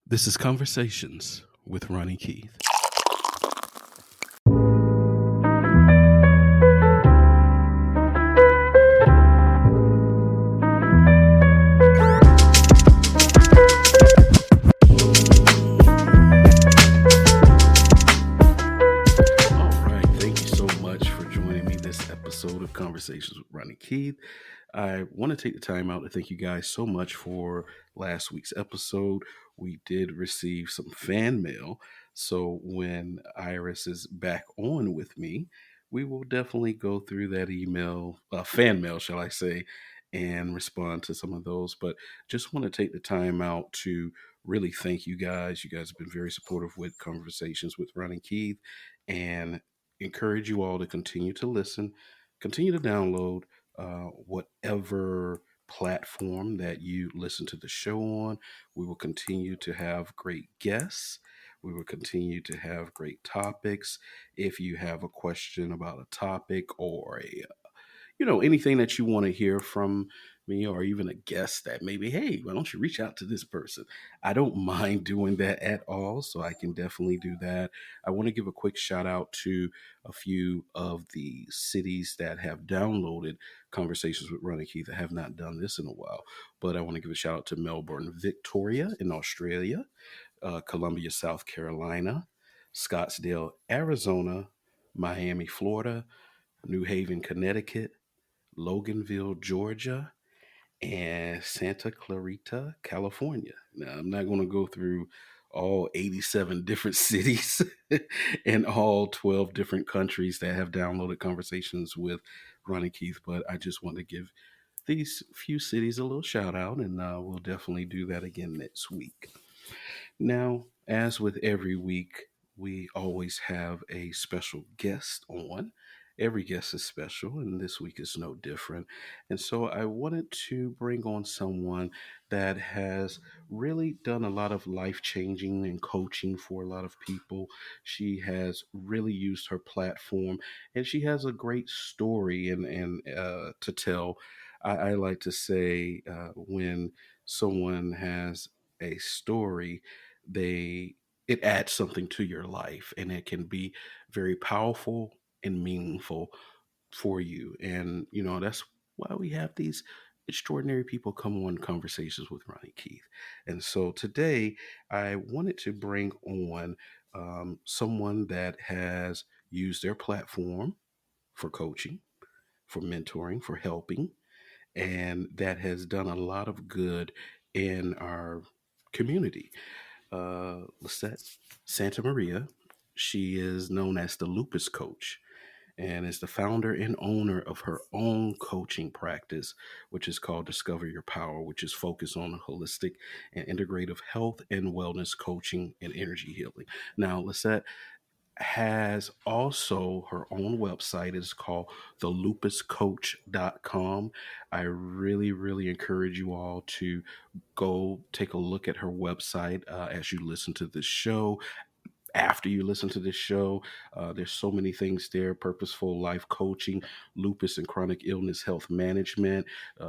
This is Conversations with Ronnie Keith. All right, thank you so much for joining me this episode of Conversations with Ronnie Keith. I want to take the time out to thank you guys so much for last week's episode. We did receive some fan mail. So when Iris is back on with me, we will definitely go through that email, fan mail, shall I say, and respond to some of those. But just want to take the time out to really thank you guys. You guys have been very supportive with Conversations with Ronnie Keith and encourage you all to continue to listen, continue to download whatever platform that you listen to the show on. We will continue to have great guests. We will continue to have great topics. If you have a question about a topic or anything that you want to hear from me or even a guest that maybe, hey, why don't you reach out to this person? I don't mind doing that at all, so I can definitely do that. I want to give a quick shout out to a few of the cities that have downloaded Conversations with Ronnie Keith. I have not done this in a while, but I want to give a shout out to Melbourne, Victoria in Australia, Columbia, South Carolina, Scottsdale, Arizona, Miami, Florida, New Haven, Connecticut, Loganville, Georgia, and Santa Clarita, California. Now, I'm not going to go through all 87 different cities and all 12 different countries that have downloaded Conversations with Ronnie Keith, but I just want to give these few cities a little shout out, and we'll definitely do that again next week. Now, as with every week, we always have a special guest on. Every guest is special, and this week is no different. And so I wanted to bring on someone that has really done a lot of life changing and coaching for a lot of people. She has really used her platform, and she has a great story and to tell. I like to say when someone has a story, they it adds something to your life, and it can be very powerful and meaningful for you. And that's why we have these extraordinary people come on Conversations with Ronnie Keith. And so today I wanted to bring on someone that has used their platform for coaching, for mentoring, for helping, and that has done a lot of good in our community. Lizeth Santamaria. She is known as the Lupus Coach and is the founder and owner of her own coaching practice, which is called Discover Your Power, which is focused on holistic and integrative health and wellness coaching and energy healing. Now, Lizeth has also her own website. It's called thelupuscoach.com. I really, really encourage you all to go take a look at her website as you listen to this show. After you listen to this show, there's so many things there: purposeful life coaching, lupus and chronic illness health management.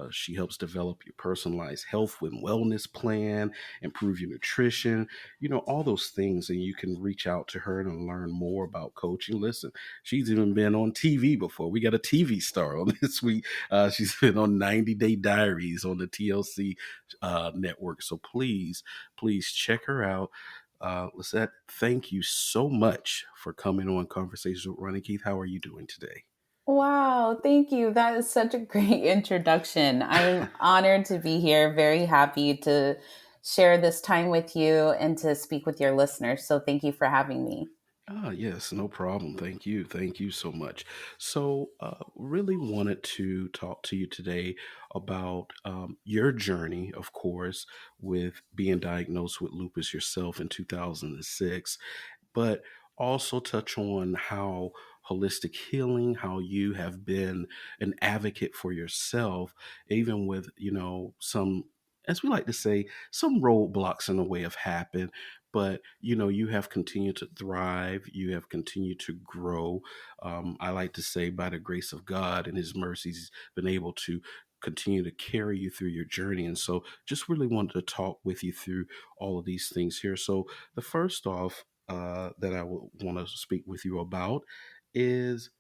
She helps develop your personalized health and wellness plan, improve your nutrition, all those things. And you can reach out to her and learn more about coaching. Listen, she's even been on TV before. We got a TV star on this week. She's been on 90 Day Diaries on the TLC network. So please check her out. Lizeth, thank you so much for coming on Conversations with Ronnie Keith. How are you doing today? Wow, thank you. That is such a great introduction. I'm honored to be here, very happy to share this time with you and to speak with your listeners. So thank you for having me. Yes, no problem. Thank you. Thank you so much. So, really wanted to talk to you today about your journey, of course, with being diagnosed with lupus yourself in 2006, but also touch on how holistic healing, how you have been an advocate for yourself, even with, some, as we like to say, some roadblocks in the way have happened. But you have continued to thrive. You have continued to grow. I like to say, by the grace of God and His mercies, been able to continue to carry you through your journey. And so just really wanted to talk with you through all of these things here. So the first off that I want to speak with you about is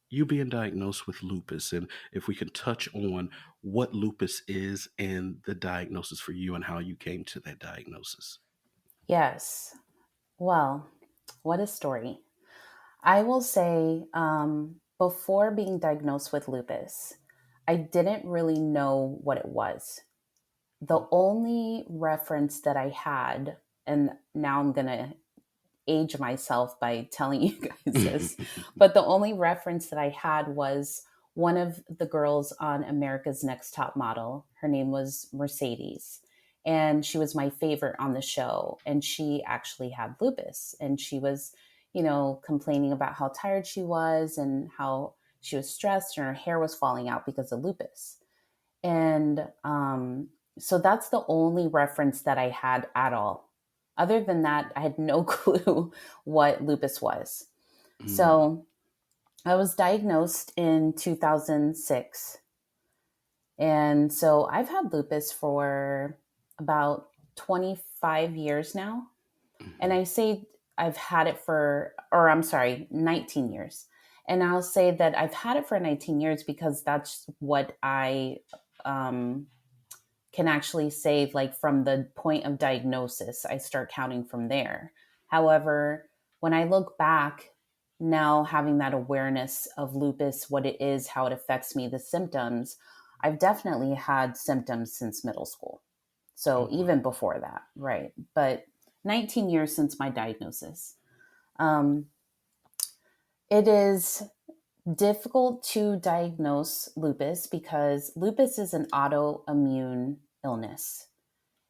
you being diagnosed with lupus, and if we can touch on what lupus is and the diagnosis for you and how you came to that diagnosis. Yes. Well, what a story. I will say, before being diagnosed with lupus, I didn't really know what it was. The only reference that I had, and now I'm going to age myself by telling you guys this, but the only reference that I had was one of the girls on America's Next Top Model. Her name was Mercedes. And she was my favorite on the show. And she actually had lupus. And she was, complaining about how tired she was and how she was stressed and her hair was falling out because of lupus. And so that's the only reference that I had at all. Other than that, I had no clue what lupus was. Mm, So I was diagnosed in 2006. And so I've had lupus for about 25 years now. And mhm. I say I've had it for, or I'm sorry, 19 years. And I'll say that I've had it for 19 years because that's what I um, can actually say, like from the point of diagnosis, I start counting from there. However, when I look back now, having that awareness of lupus, what it is, how it affects me, the symptoms, I've definitely had symptoms since middle school. So Oh, wow. even before that, right? But 19 years since my diagnosis. Um, it is difficult to diagnose lupus because lupus is an autoimmune illness.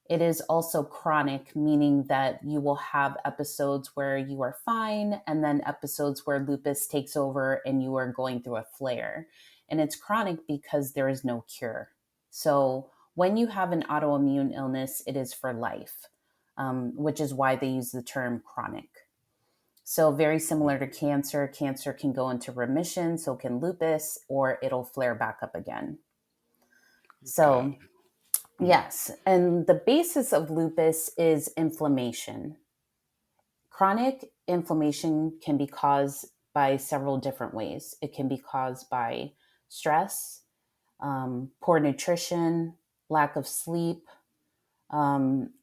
It is also chronic, meaning that you will have episodes where you are fine and then episodes where lupus takes over and you are going through a flare. And it's chronic because there is no cure. So when you have an autoimmune illness, it is for life, which is why they use the term chronic. So very similar to cancer, cancer can go into remission, so can lupus, or it'll flare back up again. Got So it. Mm, yes, and the basis of lupus is inflammation. Chronic inflammation can be caused by several different ways. It can be caused by stress, poor nutrition, lack of sleep,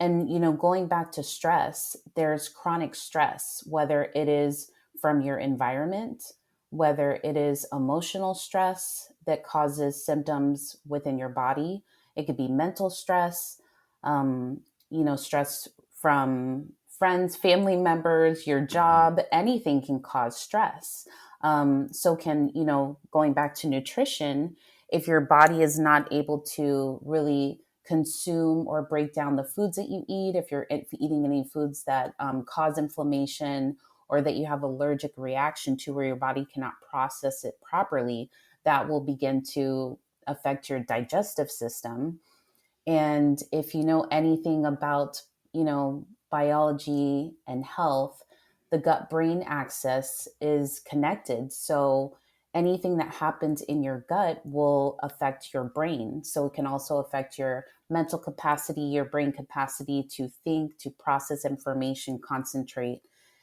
and going back to stress, there's chronic stress, whether it is from your environment, whether it is emotional stress that causes symptoms within your body. It could be mental stress, um, stress from friends, family members, your mhm, job. Anything can cause stress. So can, going back to nutrition, if your body is not able to really consume or break down the foods that you eat, if you're eating any foods that cause inflammation or that you have allergic reaction to where your body cannot process it properly, that will begin to affect your digestive system. And if you know anything about, biology and health, the gut brain axis is connected. So anything that happens in your gut will affect your brain. So it can also affect your mental capacity, your brain capacity to think, to process information, concentrate.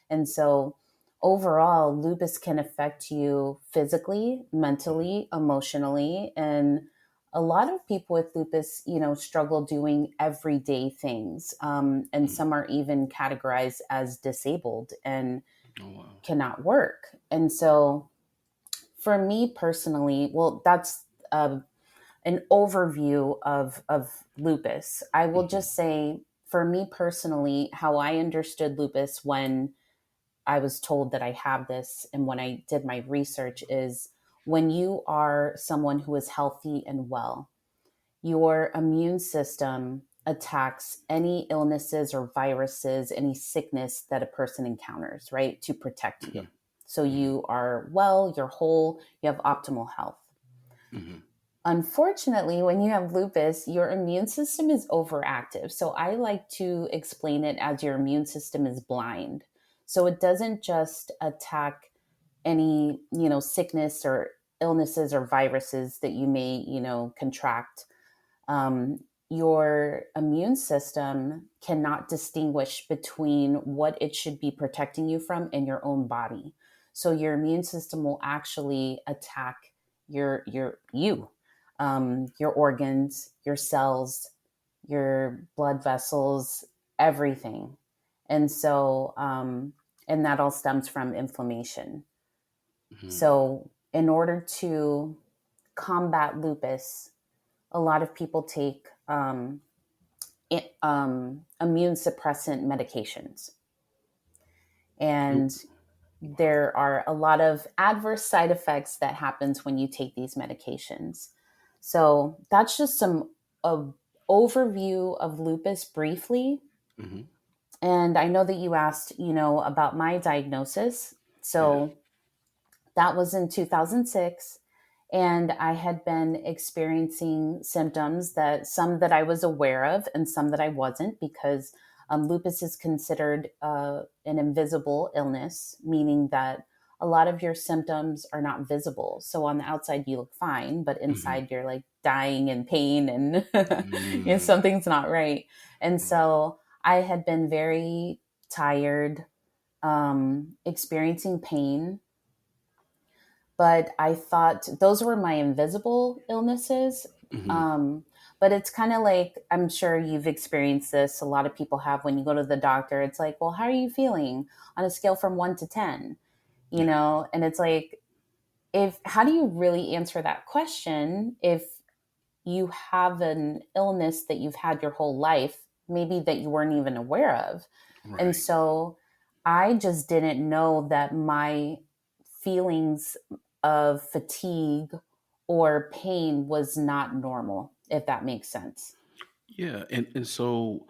And so overall, lupus can affect you physically, mhm, mentally, emotionally, and a lot of people with lupus, struggle doing everyday things. And mhm. some are even categorized as disabled and Oh, wow. cannot work. And so for me personally, well, that's an overview of lupus. I will Mhm, just say, for me personally, how I understood lupus when I was told that I have this and when I did my research is when you are someone who is healthy and well, your immune system attacks any illnesses or viruses, any sickness that a person encounters, right, to protect you. mhm, So mhm, you are well, you're whole, you have optimal health. mhm. Unfortunately, when you have lupus, your immune system is overactive. So I like to explain it as your immune system is blind. So it doesn't just attack any, sickness or illnesses or viruses that you may, contract, your immune system cannot distinguish between what it should be protecting you from in your own body. So your immune system will actually attack your organs, your cells, your blood vessels, everything. And so, and that all stems from inflammation. So, in order to combat lupus, a lot of people take immune suppressant medications. And there are a lot of adverse side effects that happens when you take these medications. So that's just some overview of lupus briefly. Mm-hmm. And I know that you asked, about my diagnosis. So that was in 2006. And I had been experiencing symptoms some that I was aware of and some that I wasn't, because lupus is considered an invisible illness, meaning that a lot of your symptoms are not visible. So on the outside, you look fine, but inside you're like dying in pain and something's not right. And so I had been very tired, experiencing pain, but I thought those were my invisible illnesses. But it's kind of like, I'm sure you've experienced this. A lot of people have when you go to the doctor. It's like, well, how are you feeling on a scale from 1 to 10? And it's like, how do you really answer that question if you have an illness that you've had your whole life, maybe that you weren't even aware of? Right. And so I just didn't know that my feelings of fatigue or pain was not normal, if that makes sense. Yeah. And so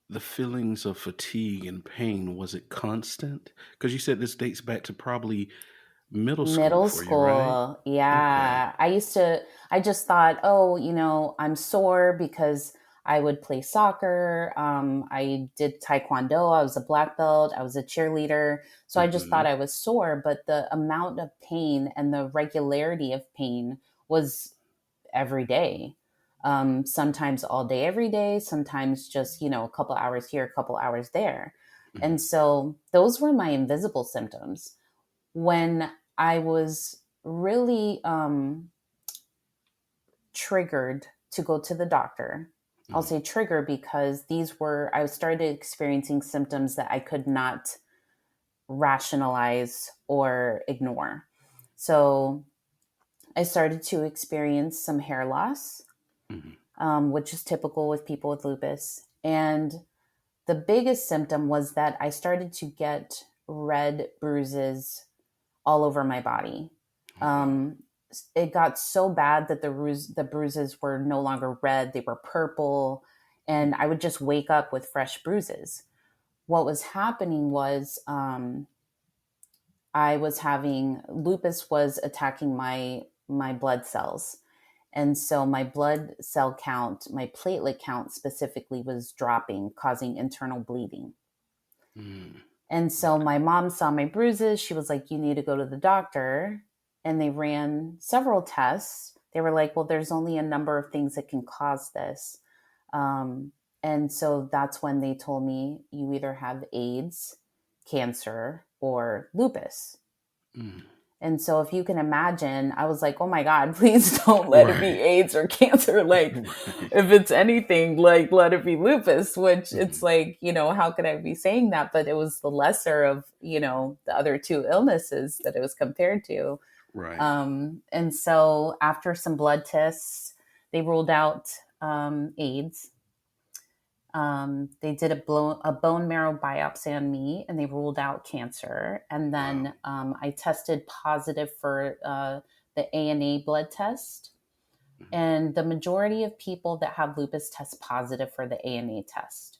the feelings of fatigue and pain, was it constant? Because you said this dates back to probably middle school Middle for you, right? school. Okay. Yeah. I just thought, oh, I'm sore because I would play soccer. I did taekwondo. I was a black belt. I was a cheerleader. So I just thought I was sore, but the amount of pain and the regularity of pain was every day. Sometimes all day, every day, sometimes just, a couple hours here, a couple hours there. And so those were my invisible symptoms. When I was really triggered to go to the doctor, I'll say trigger because I started experiencing symptoms that I could not rationalize or ignore. So I started to experience some hair loss, which is typical with people with lupus. And the biggest symptom was that I started to get red bruises all over my body. It got so bad that the bruises were no longer red, they were purple, and I would just wake up with fresh bruises. What was happening was lupus was attacking my blood cells. And so my blood cell count, my platelet count specifically, was dropping, causing internal bleeding. And so my mom saw my bruises. She was like, you need to go to the doctor. And they ran several tests. They were like, well, there's only a number of things that can cause this. And so that's when they told me, you either have AIDS, cancer, or lupus. And so if you can imagine, I was like, oh my God, please don't let it be AIDS or cancer. Like, if it's anything, like, let it be lupus, which it's like, how could I be saying that? But it was the lesser of, the other two illnesses that it was compared to. Right. And so after some blood tests, they ruled out AIDS. They did a bone marrow biopsy on me, and they ruled out cancer. And then I tested positive for the ANA blood test. And the majority of people that have lupus test positive for the ANA test.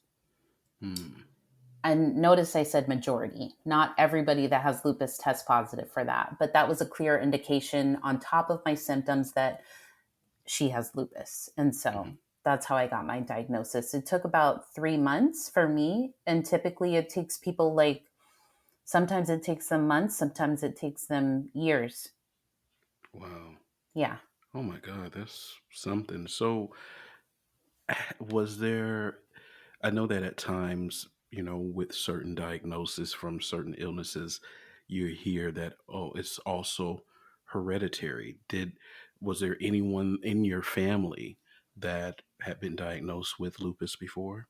And notice I said majority. Not everybody that has lupus tests positive for that. But that was a clear indication on top of my symptoms that she has lupus. And so that's how I got my diagnosis. It took about 3 months for me. And typically it takes people sometimes it takes them months, sometimes it takes them years. Wow. Yeah. Oh my God, that's something. So, was there, I know that at times, with certain diagnosis from certain illnesses, you hear that, oh, it's also hereditary. Was there anyone in your family that had been diagnosed with lupus before?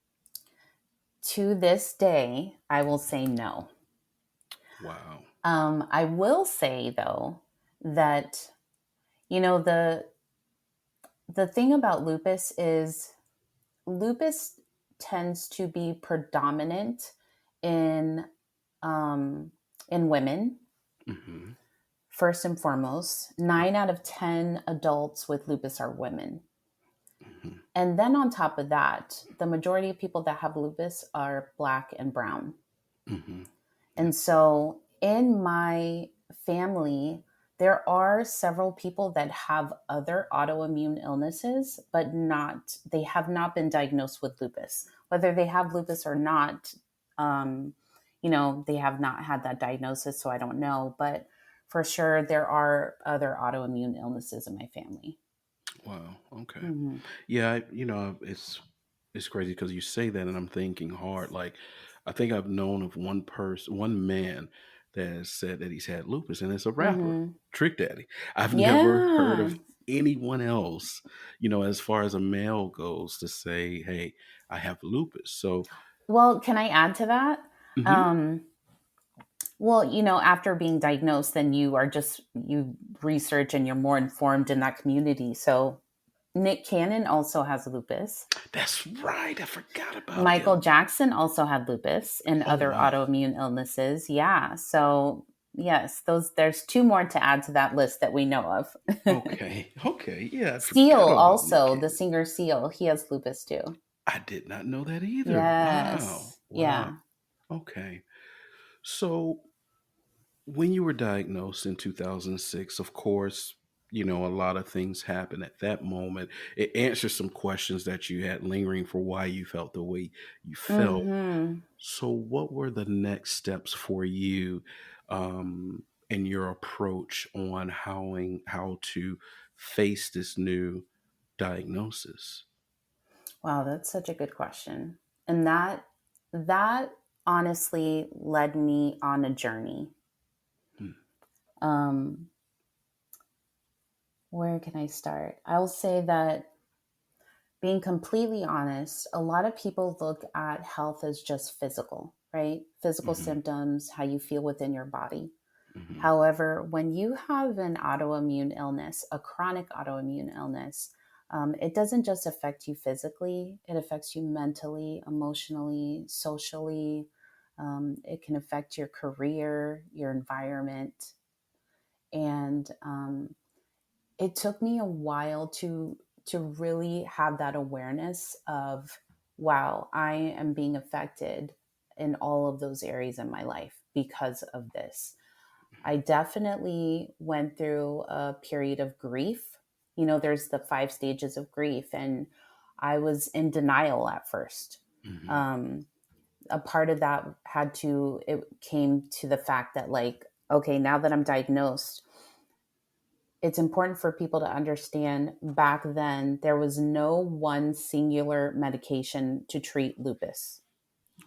To this day, I will say no. Wow. I will say though that you know the thing about lupus is lupus tends to be predominant in um, in women. Hmm. First and foremost, 9 out of 10 adults with lupus are women. Hmm. And then on top of that, the majority of people that have lupus are black and brown. Hmm. And so in my family, there are several people that have other autoimmune illnesses, but they have not been diagnosed with lupus. Whether they have lupus or not, um, they have not had that diagnosis, so I don't know. But for sure, there are other autoimmune illnesses in my family. Wow. Okay. Mm-hmm. Yeah, it's crazy because you say that, and I'm thinking hard. Like, I think I've known of one person, one man, that has said that he's had lupus, and it's a rapper, Mm-hmm. Trick Daddy. I've never heard Yeah. of anyone else, as far as a male goes, to say, "Hey, I have lupus." So, Well, can I add to that? hmm. Um, Well, after being diagnosed, then you research and you're more informed in that community. So Nick Cannon also has lupus. That's right. I forgot about Michael him. Jackson also had lupus and Oh other wow. autoimmune illnesses. Yeah. So yes, there's two more to add to that list that we know of. Okay. Okay. Yeah, I Seal forgot all about Nick also, the Cannon. singer Seal, he has lupus too. I did not know that either. Wow. Yes. Wow. Yeah. Okay. So, when you were diagnosed in 2006, of course, a lot of things happened at that moment. It answers some questions that you had lingering for why you felt the way you felt. Mhm. So, what were the next steps for you, and your approach on how to face this new diagnosis? Wow, that's such a good question. And that honestly led me on a journey. Hmm. Um, where can I start? I'll say that being completely honest, a lot of people look at health as just physical, right? Physical Hmm. symptoms, how you feel within your body. Hmm. However, when you have an autoimmune illness, a chronic autoimmune illness, it doesn't just affect you physically, it affects you mentally, emotionally, socially. It can affect your career, your environment. And it took me a while to really have that awareness of, wow, I am being affected in all of those areas in my life because of this. I definitely went through a period of grief. There's the 5 stages of grief, and I was in denial at first. Hmm. Um, a part of that it came to the fact that, like, okay, now that I'm diagnosed, it's important for people to understand back then there was no one singular medication to treat lupus.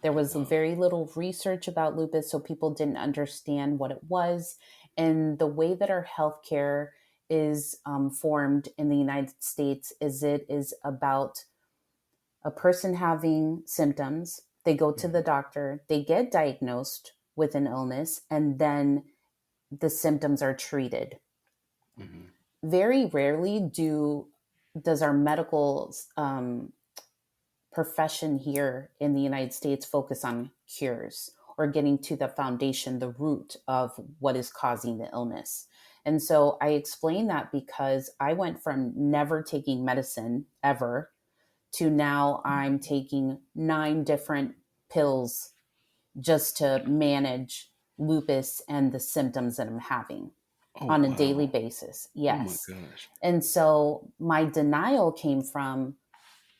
There Oh was wow. very little research about lupus, so people didn't understand what it was. And the way that our healthcare is formed in the United States is it is about a person having symptoms. They go to the Hmm. doctor, they get diagnosed with an illness, and then the symptoms are treated. Hmm. Very rarely does our medical profession here in the United States focus on cures or getting to the foundation, the root of what is causing the illness. And so I explain that because I went from never taking medicine ever to now I'm taking 9 different pills just to manage lupus and the symptoms that I'm having Oh on a daily wow. basis. Oh my Yes. gosh. And so my denial came from,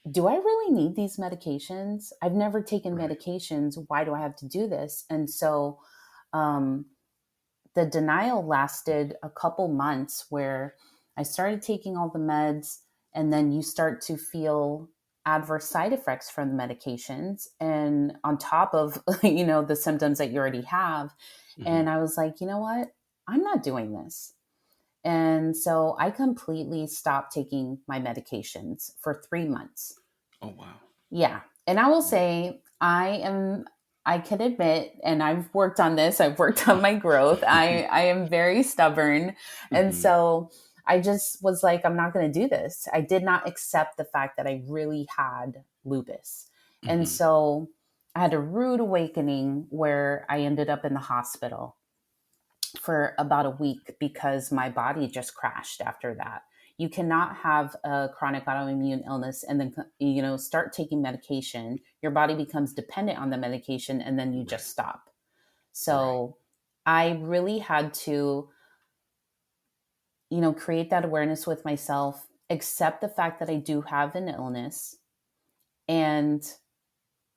do I really need these medications? I've never taken Right. medications. Why do I have to do this? And so um, the denial lasted a couple months where I started taking all the meds, and then you start to feel adverse side effects from the medications, and on top of the symptoms that you already have. Hmm. And I was like, you know what, I'm not doing this. And so I completely stopped taking my medications for 3 months. Oh, wow. Yeah. And I will Yeah. say, I can admit, and I've worked on this, I've worked on my growth. I am very stubborn. And Hmm. so I just was like, I'm not going to do this. I did not accept the fact that I really had lupus. And Hmm. so I had a rude awakening where I ended up in the hospital for about a week because my body just crashed after that. You cannot have a chronic autoimmune illness and then start taking medication. Your body becomes dependent on the medication and then you Right. just stop. Right. So I really had to, create that awareness with myself, accept the fact that I do have an illness, and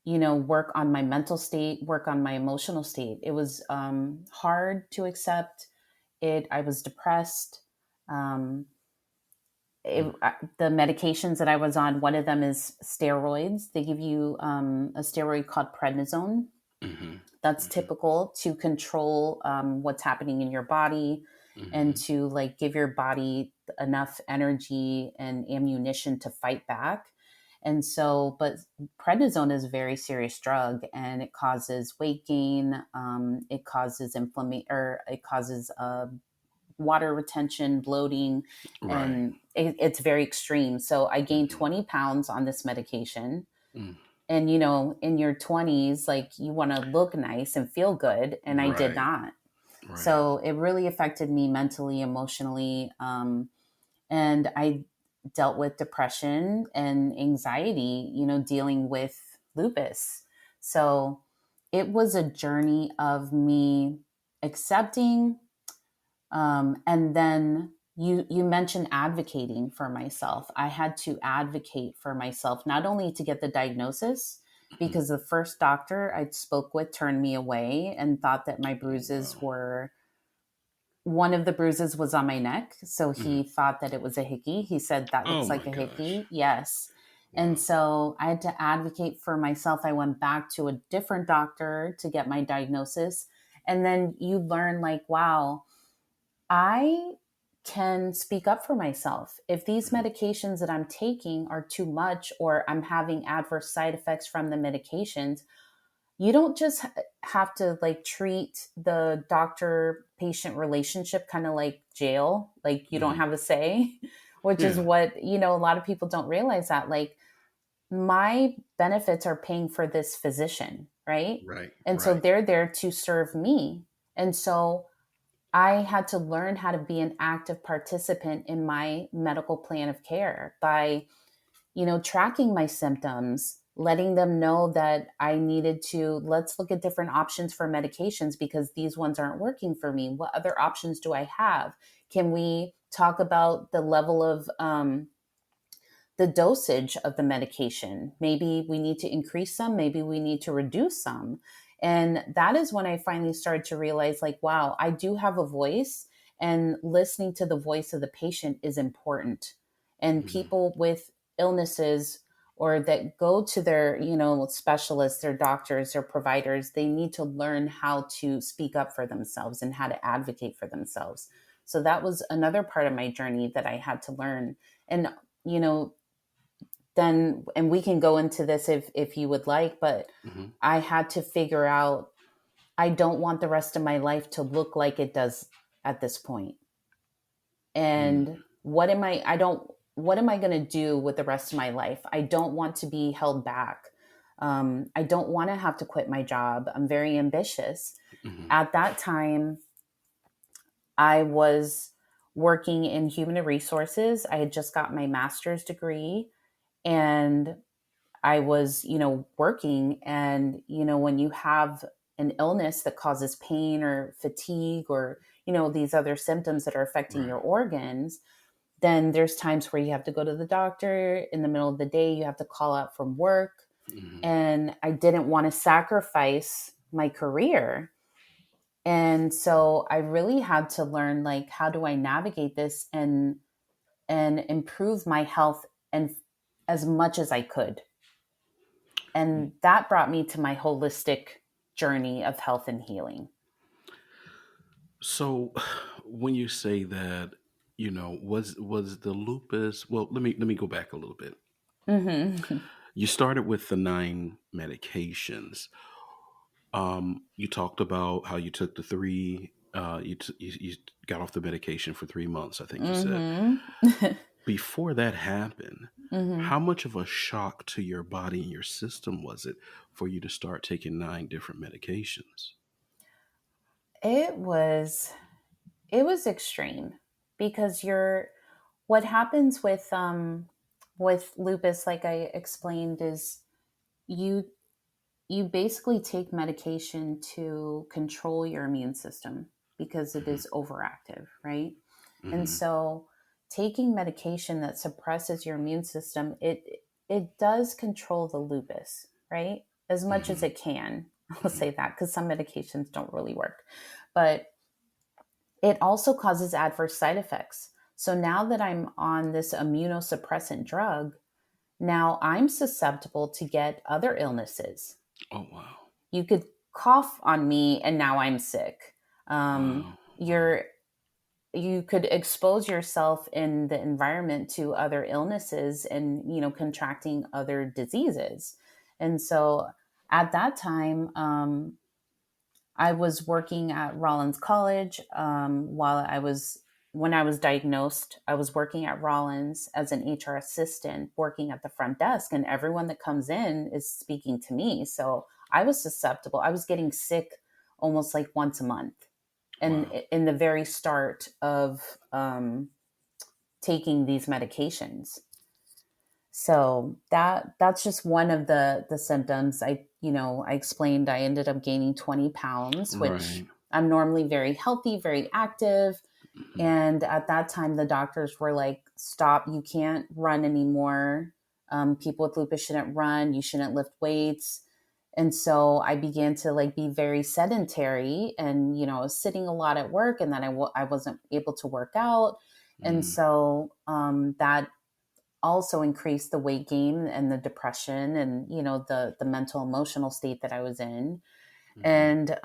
work on my mental state, work on my emotional state. It was hard to accept it. I was depressed. um, Mm. the medications that I was on, one of them is steroids. They give you a steroid called prednisone. Hmm. That's Hmm. typical to control what's happening in your body, and Hmm. to like give your body enough energy and ammunition to fight back. And so, but prednisone is a very serious drug, and it causes weight gain. It causes inflammation, or it causes water retention, bloating, Right. and it's very extreme. So I gained Hmm. 20 pounds on this medication. Mm. And, in your 20s, like you want to look nice and feel good. And I did Right. not. Right. So it really affected me mentally, emotionally. And I dealt with depression and anxiety, dealing with lupus. So it was a journey of me accepting, and then you mentioned advocating for myself. I had to advocate for myself, not only to get the diagnosis, Mhm. because the first doctor I spoke with turned me away and thought that my Oh, bruises wow. were, one of the bruises was on my neck. So Mhm. he thought that it was a hickey. He said, that Oh looks like my a gosh. hickey. Yes. And Wow. so I had to advocate for myself. I went back to a different doctor to get my diagnosis. And then you learn, like, wow, I can speak up for myself. If these Mhm. medications that I'm taking are too much, or I'm having adverse side effects from the medications, you don't just have to like treat the doctor patient relationship kind of like jail, like you don't Mhm. have a say, which is Yeah. what, a lot of people don't realize, that like my benefits are paying for this physician, right? Right. And so Right. they're there to serve me. And so I had to learn how to be an active participant in my medical plan of care by, tracking my symptoms, letting them know that I needed to, let's look at different options for medications because these ones aren't working for me. What other options do I have? Can we talk about the level of the dosage of the medication? Maybe we need to increase some, maybe we need to reduce some. And that is when I finally started to realize, like, wow, I do have a voice, and listening to the voice of the patient is important. And Mhm. people with illnesses, or that go to their, specialists, their doctors, their providers, they need to learn how to speak up for themselves and how to advocate for themselves. So that was another part of my journey that I had to learn. And, you know, then, and we can go into this if you would like, but Mhm. I had to figure out, I don't want the rest of my life to look like it does at this point. And Mm. what am I going to do with the rest of my life? I don't want to be held back. I don't want to have to quit my job. I'm very ambitious. Mhm. At that time, I was working in human resources. I had just got my master's degree, and I was, working. And, when you have an illness that causes pain or fatigue, or, these other symptoms that are affecting Right. your organs, then there's times where you have to go to the doctor in the middle of the day, you have to call out from work. Mhm. And I didn't want to sacrifice my career. And so I really had to learn, like, how do I navigate this and improve my health and as much as I could. And that brought me to my holistic journey of health and healing. So, when you say that, was the lupus? Well, let me go back a little bit. Mm-hmm. You started with the 9 medications. You talked about how you took the three. You got off the medication for 3 months. I think you said. Mm-hmm. Before that happened, Mm-hmm. how much of a shock to your body and your system was it for you to start taking 9 different medications? It was it was extreme because you're what happens with lupus, like I explained, is you you basically take medication to control your immune system because it Hmm. is overactive, right? And Hmm. so taking medication that suppresses your immune system, it does control the lupus, right? As much as Hmm. it can. I'll Hmm. say that because some medications don't really work. But it also causes adverse side effects. So now that I'm on this immunosuppressant drug, now I'm susceptible to get other illnesses. Oh wow! You could cough on me and now I'm sick. Wow! Wow! You're you could expose yourself in the environment to other illnesses and contracting other diseases. And so at that time, I was working at Rollins College while I was when I was diagnosed. I was working at Rollins as an HR assistant, working at the front desk, and everyone that comes in is speaking to me. So I was susceptible. I was getting sick almost like once a month, and Wow! in the very start of taking these medications. So that's just one of the symptoms. I explained I ended up gaining 20 pounds, which Right. I'm normally very healthy, very active. Hmm. And at that time, the doctors were like, stop, you can't run anymore. People with lupus shouldn't run. You shouldn't lift weights. And so I began to like be very sedentary, and I was sitting a lot at work, and then I wasn't able to work out. And Hmm. so that also increased the weight gain and the depression and the mental emotional state that I was in. Hmm. And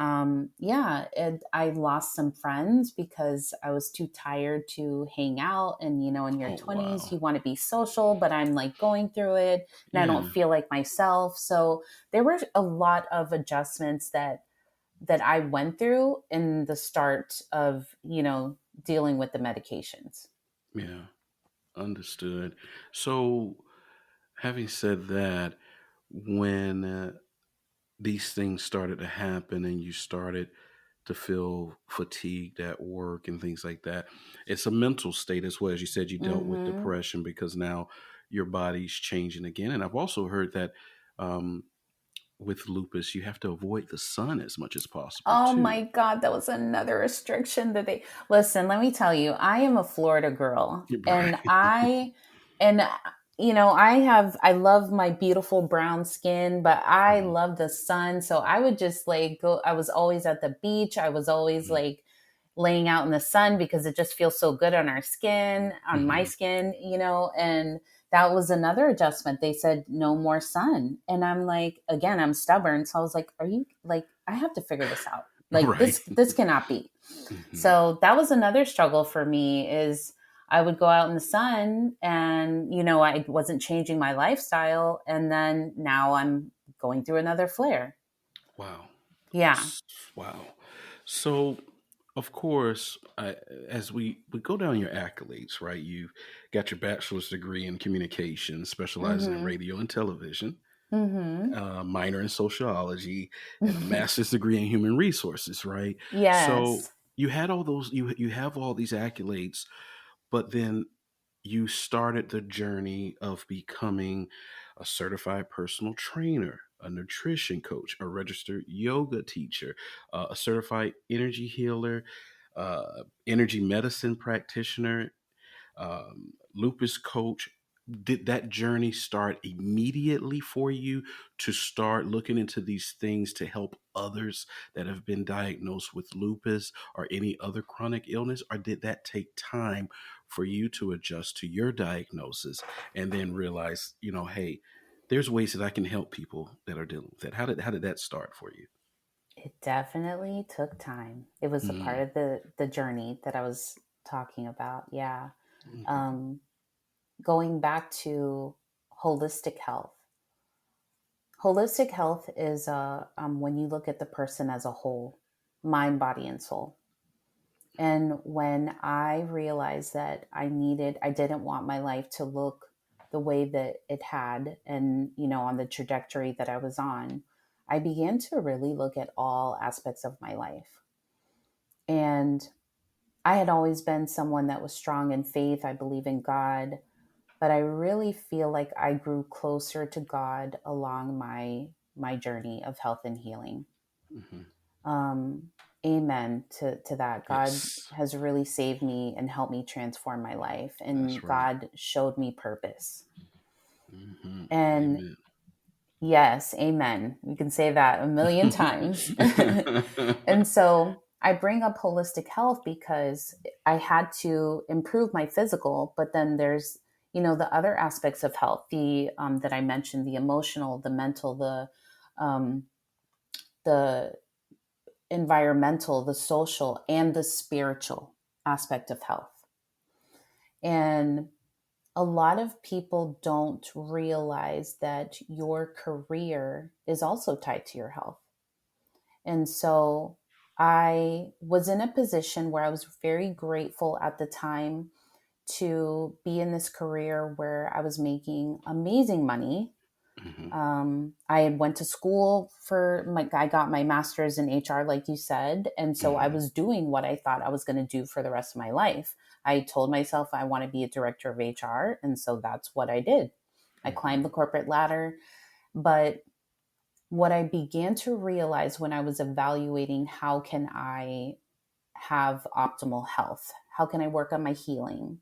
yeah, I lost some friends because I was too tired to hang out. And in your Oh 20s wow! you want to be social, but I'm like going through it and I don't Yeah. feel like myself. So there were a lot of adjustments that I went through in the start of dealing with the medications. Yeah. Understood. So, having said that, when these things started to happen and you started to feel fatigued at work and things like that, it's a mental state as well. As you said, you dealt with Hmm. depression because now your body's changing again. And I've also heard that um, with lupus, you have to avoid the sun as much as possible Oh too. my God, that was another restriction that they listen. Let me tell you, I am a Florida girl, and Right. and I love my beautiful brown skin, but I Mhm. love the sun. So I would just like go. I was always at the beach. I was always Mhm. like laying out in the sun because it just feels so good on our skin, on my Mhm. skin, and that was another adjustment. They said no more sun. And I'm like, again, I'm stubborn. So I was like, are you like, I have to figure this out. Like Right. this cannot be. Mhm. So that was another struggle for me is I would go out in the sun and, I wasn't changing my lifestyle. And then now I'm going through another flare. Wow. Yeah. S- Wow. So, of course, as we go down your accolades, right? You've got your bachelor's degree in communication, specializing in Mm-hmm. radio and television, Mm-hmm. minor in sociology, and a master's degree in human resources, right? So Yes. you had all those. You have all these accolades, but then you started the journey of becoming a certified personal trainer, a nutrition coach, a registered yoga teacher, a certified energy healer, energy medicine practitioner, lupus coach. did that journey start immediately for you to start looking into these things to help others that have been diagnosed with lupus or any other chronic illness? Or did that take time for you to adjust to your diagnosis and then realize, hey, there's ways that I can help people that are dealing with that? How did that start for you? It definitely took time. It was a part Mm, of the journey that I was talking about. Yeah. mhm, Um, Going back to holistic health. Holistic health is when you look at the person as a whole, mind, body, and soul. And when I realized that I didn't want my life to look the way that it had, and, on the trajectory that I was on, I began to really look at all aspects of my life. And I had always been someone that was strong in faith. I believe in God, but I really feel like I grew closer to God along my journey of health and healing. mhm. Um, Amen to that. God Yes, has really saved me and helped me transform my life, that's and right. God showed me purpose. Hmm. And Amen. yes, amen. You can say that a million times. And so I bring up holistic health because I had to improve my physical, but then there's, the other aspects of health, the that I mentioned, the emotional, the mental, um, the environmental, the social, and the spiritual aspect of health. And a lot of people don't realize that your career is also tied to your health. And so I was in a position where I was very grateful at the time to be in this career where I was making amazing money. Hmm. I had went to school I got my master's in HR, like you said. And so I Hmm. was doing what I thought I was going to do for the rest of my life. I told myself I want to be a director of HR. And so that's what I did. I climbed the Hmm. corporate ladder. But what I began to realize when I was evaluating how can I have optimal health? How can I work on my healing?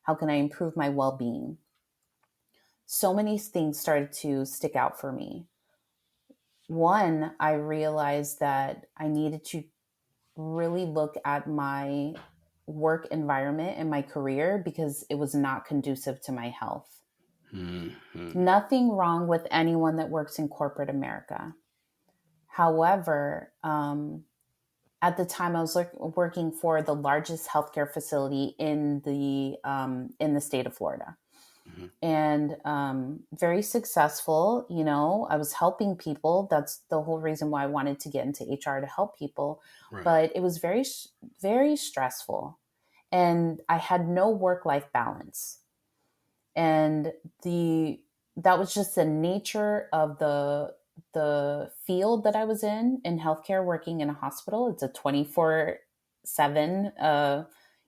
How can I improve my well being? So many things started to stick out for me. One, I realized that I needed to really look at my work environment and my career because it was not conducive to my health. Hmm. Nothing wrong with anyone that works in corporate America. However, at the time, I was working for the largest healthcare facility in the state of Florida, Hmm. and very successful. I was helping people. That's the whole reason why I wanted to get into HR, to help people. Right. But it was very, very stressful, and I had no work life balance. And the that was just the nature of the field that I was in healthcare, working in a hospital. It's a 24/7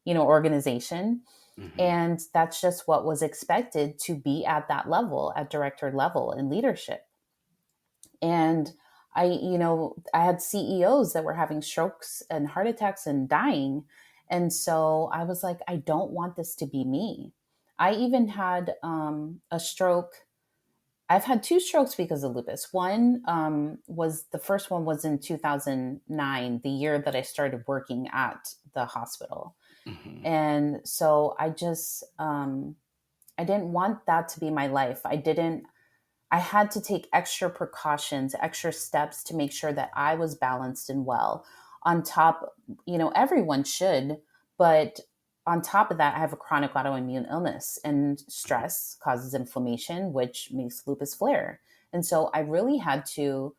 organization, Hmm. and that's just what was expected to be at that level, at director level in leadership. And I had CEOs that were having strokes and heart attacks and dying. And so I was like, I don't want this to be me. I even had a stroke. I've had two strokes because of lupus. One was the first one was in 2009, the year that I started working at the hospital. Hmm. And so I didn't want that to be my life. I had to take extra precautions, extra steps to make sure that I was balanced and well. On top, everyone should, but on top of that, I have a chronic autoimmune illness, and stress causes inflammation, which makes lupus flare. And so I really had to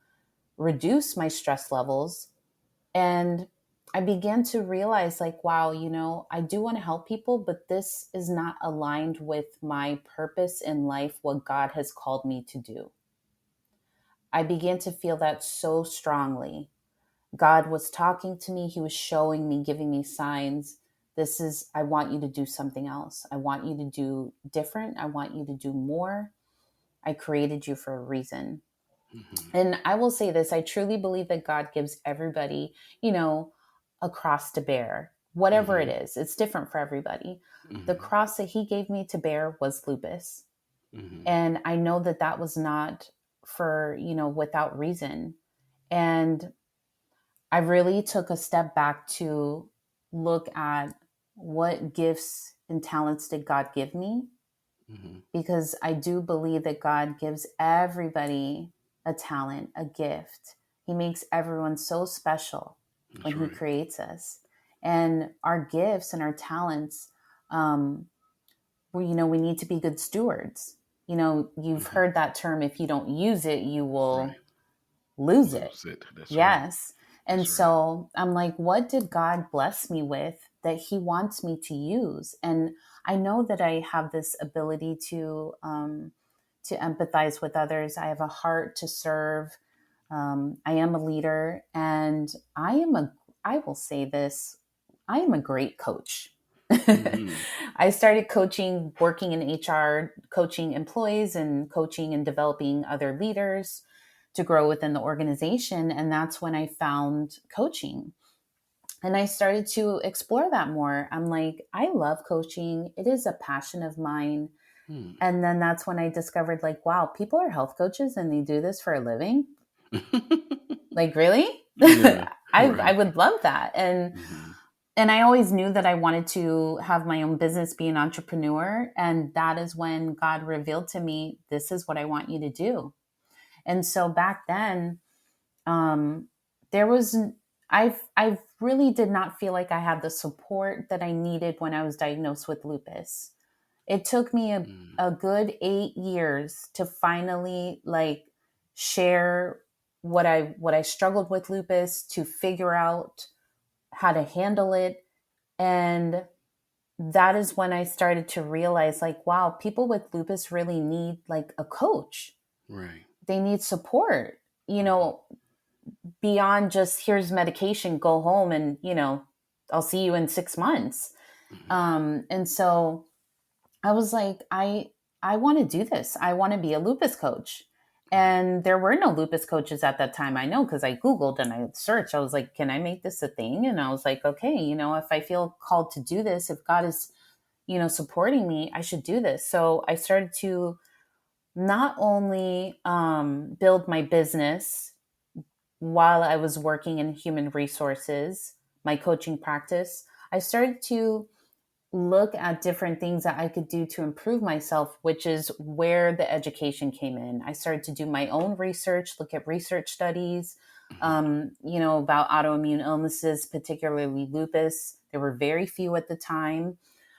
reduce my stress levels. And I began to realize, like, wow, I do want to help people, but this is not aligned with my purpose in life, what God has called me to do. I began to feel that so strongly. God was talking to me, He was showing me, giving me signs. I want you to do something else. I want you to do different. I want you to do more. I created you for a reason. Hmm. And I will say this, I truly believe that God gives everybody, a cross to bear, whatever it Hmm. is. It's different for everybody. The Hmm. cross that He gave me to bear was lupus. Mm-hmm. And I know that that was not for, without reason. And I really took a step back to look at what gifts and talents did God give me, Mm-hmm. because I do believe that God gives everybody a talent, a gift. He makes everyone so special That's when He right. creates us. And our gifts and our talents, um, we need to be good stewards. You've Mm-hmm. heard that term, if you don't use it, you Right. will lose it. Lose it. That's right. Yes. And That's right. so I'm like, what did God bless me with that He wants me to use? And I know that I have this ability to empathize with others. I have a heart to serve. I am a leader, and I will say this, I am a great coach. Mm-hmm. I started coaching, working in HR, coaching employees and coaching and developing other leaders to grow within the organization. And that's when I found coaching. And I started to explore that more. I'm like, I love coaching. It is a passion of mine. Mm. And then that's when I discovered, like, wow, people are health coaches and they do this for a living. Like, really? Yeah. I Right. would love that. Mm-hmm. And I always knew that I wanted to have my own business, be an entrepreneur. And that is when God revealed to me, this is what I want you to do. And so back then, um, there was, I really did not feel like I had the support that I needed when I was diagnosed with lupus. It took me Mm. a good 8 years to finally like share what I struggled with lupus, to figure out how to handle it. And that is when I started to realize, like, wow, people with lupus really need like a coach. Right. They need support, you Mm-hmm. know, beyond just here's medication, go home and, I'll see you in 6 months. Mm-hmm. And so I was like, I want to do this. I want to be a lupus coach. Right. And there were no lupus coaches at that time. I know, because I Googled and I searched. I was like, can I make this a thing? And I was like, okay, if I feel called to do this, if God is, supporting me, I should do this. So I started to not only build my business while I was working in human resources, my coaching practice, I started to look at different things that I could do to improve myself, which is where the education came in. I started to do my own research, look at research studies, Mm-hmm. about autoimmune illnesses, particularly lupus. There were very few at the time.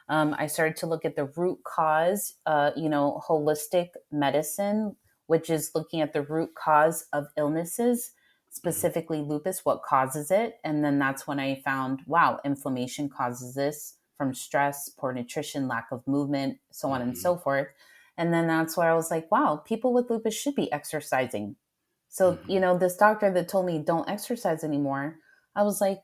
I started to look at the root cause, holistic medicine, which is looking at the root cause of illnesses, Mm-hmm. specifically lupus, what causes it. And then that's when I found, wow, inflammation causes this from stress, poor nutrition, lack of movement, so on and Mm-hmm. so forth. And then that's where I was like, wow, people with lupus should be exercising. So, Mm-hmm. this doctor that told me don't exercise anymore, I was like,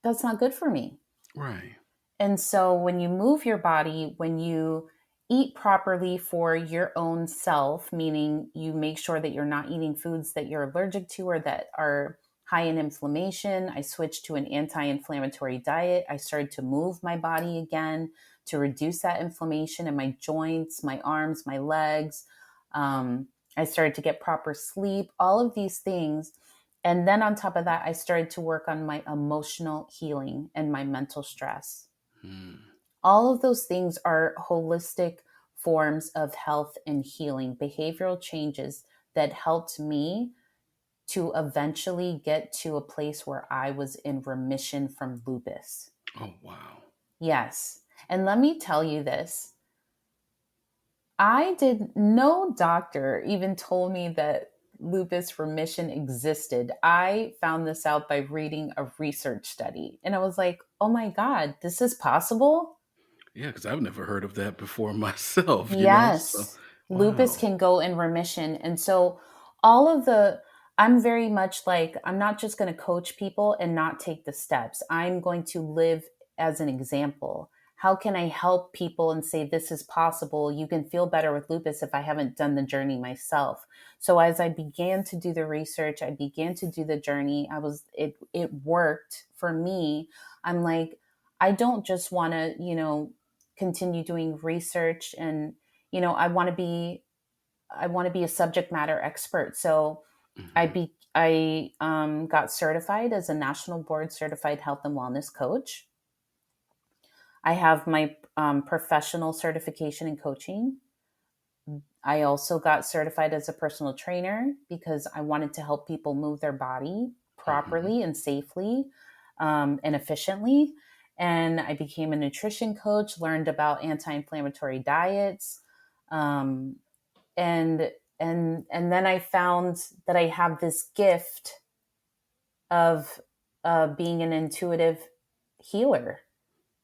that's not good for me. Right. And so when you move your body, when you eat properly for your own self, meaning you make sure that you're not eating foods that you're allergic to or that are high in inflammation. I switched to an anti inflammatory diet. I started to move my body again to reduce that inflammation in my joints, my arms, my legs. I started to get proper sleep, all of these things. And then on top of that, I started to work on my emotional healing and my mental stress. Mm. All of those things are holistic forms of health and healing, behavioral changes that helped me to eventually get to a place where I was in remission from lupus. Oh, wow. Yes. And let me tell you this, no doctor even told me that lupus remission existed. I found this out by reading a research study. And I was like, oh my God, this is possible? Yeah, because I've never heard of that before myself, So, Yes, lupus wow. can go in remission. And so, all of the, I'm very much like, I'm not just going to coach people and not take the steps. I'm going to live as an example. How can I help people and say, this is possible? You can feel better with lupus if I haven't done the journey myself. So, as I began to do the research, I began to do the journey. It worked for me. I'm like, I don't just want to, continue doing research and I want to be a subject matter expert. So Mm-hmm. I got certified as a national board certified health and wellness coach. I have my professional certification in coaching. I also got certified as a personal trainer because I wanted to help people move their body Mm-hmm. properly and safely and efficiently. And I became a nutrition coach, learned about anti-inflammatory diets, um, and and then I found that I have this gift of being an intuitive healer.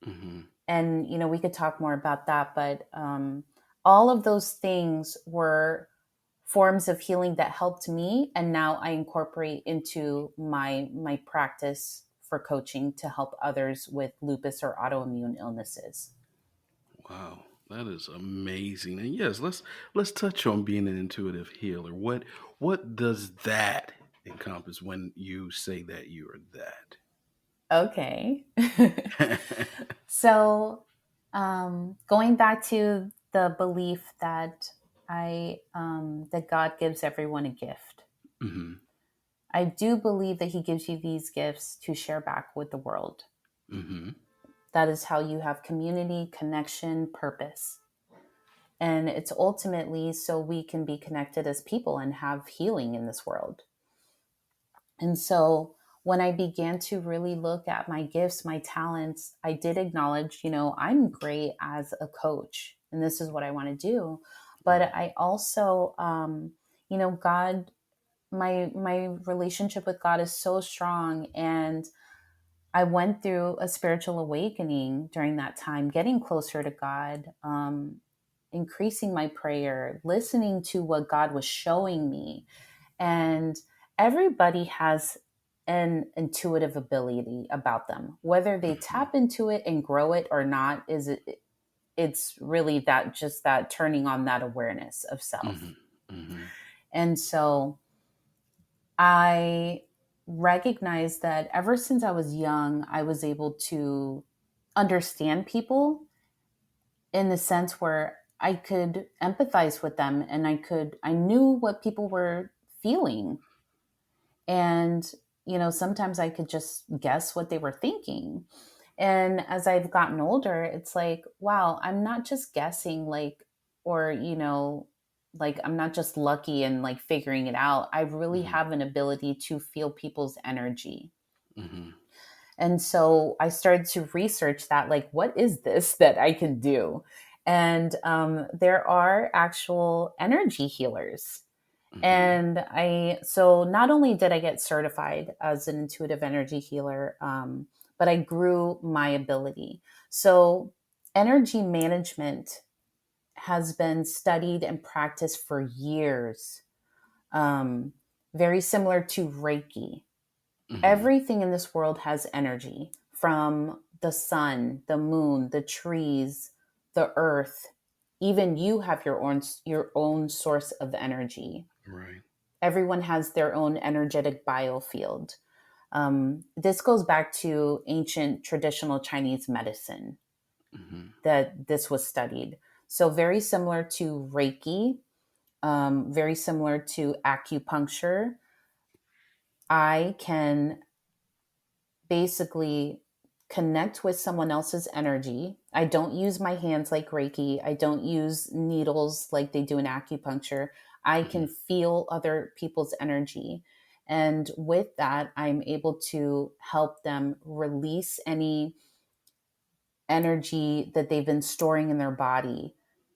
Mm-hmm. And we could talk more about that, but all of those things were forms of healing that helped me, and now I incorporate into my practice for coaching to help others with lupus or autoimmune illnesses. Wow, that is amazing. And yes, let's touch on being an intuitive healer. What does that encompass when you say that you are Okay. that? So, going back to the belief that that God gives everyone a gift. Mm-hmm. I do believe that He gives you these gifts to share back with the world. Mm-hmm. That is how you have community, connection, purpose. And it's ultimately so we can be connected as people and have healing in this world. And so when I began to really look at my gifts, my talents, I did acknowledge, I'm great as a coach and this is what I want to do. But Right. I also, God, my relationship with God is so strong, and I went through a spiritual awakening during that time, getting closer to God, increasing my prayer, listening to what God was showing me. And everybody has an intuitive ability about them. Whether they Mm-hmm. tap into it and grow it or not, it's really that, just that turning on that awareness of self. Mm-hmm. Mm-hmm. And so I recognized that ever since I was young, I was able to understand people in the sense where I could empathize with them, and I knew what people were feeling. And, sometimes I could just guess what they were thinking. And as I've gotten older, it's like, wow, I'm not just guessing, or, I'm not just lucky and like figuring it out. I really Mm-hmm. have an ability to feel people's energy. Mm-hmm. And so I started to research that, like, what is this that I can do? And there are actual energy healers. Mm-hmm. So not only did I get certified as an intuitive energy healer, but I grew my ability. So energy management has been studied and practiced for years, um, very similar to Reiki. Mm-hmm. Everything in this world has energy, from the sun, the moon, the trees, the earth. Even you have your own source of energy. Right. Everyone has their own energetic biofield. This goes back to ancient traditional Chinese medicine Mm-hmm. that this was studied. So, very similar to Reiki, very similar to acupuncture. I can basically connect with someone else's energy. I don't use my hands like Reiki. I don't use needles like they do in acupuncture. I Mm-hmm. can feel other people's energy. And with that, I'm able to help them release any energy that they've been storing in their body,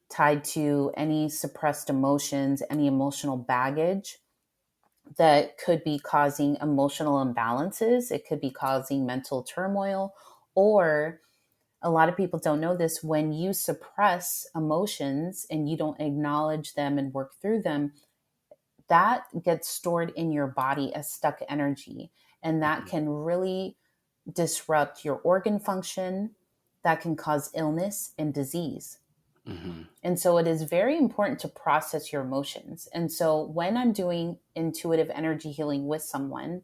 tied to any suppressed emotions, any emotional baggage that could be causing emotional imbalances. It could be causing mental turmoil, or a lot of people don't know this, when you suppress emotions and you don't acknowledge them and work through them, that gets stored in your body as stuck energy. And that Mm-hmm. can really disrupt your organ function, that can cause illness and disease. Mm-hmm. And so it is very important to process your emotions. And so when I'm doing intuitive energy healing with someone,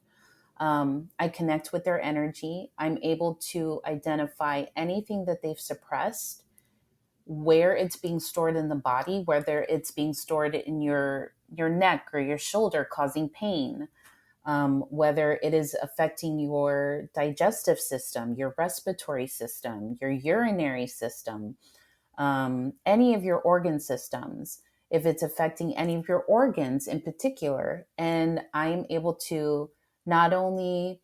I connect with their energy. I'm able to identify anything that they've suppressed, where it's being stored in the body, whether it's being stored in your neck or your shoulder, causing pain, whether it is affecting your digestive system, your respiratory system, your urinary system, any of your organ systems, if it's affecting any of your organs in particular. And I'm able to not only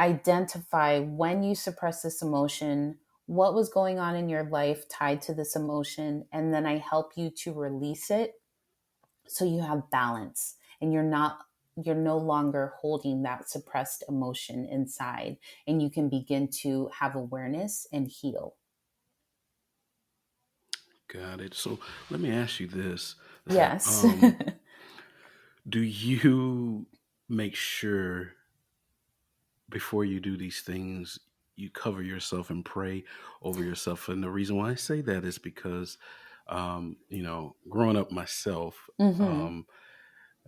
identify when you suppress this emotion, what was going on in your life tied to this emotion, and then I help you to release it so you have balance and you're no longer holding that suppressed emotion inside, and you can begin to have awareness and heal. Got it. So let me ask you this: that Yes. do you make sure before you do these things you cover yourself and pray over yourself? And the reason why I say that is because, growing up myself, Mhm. um,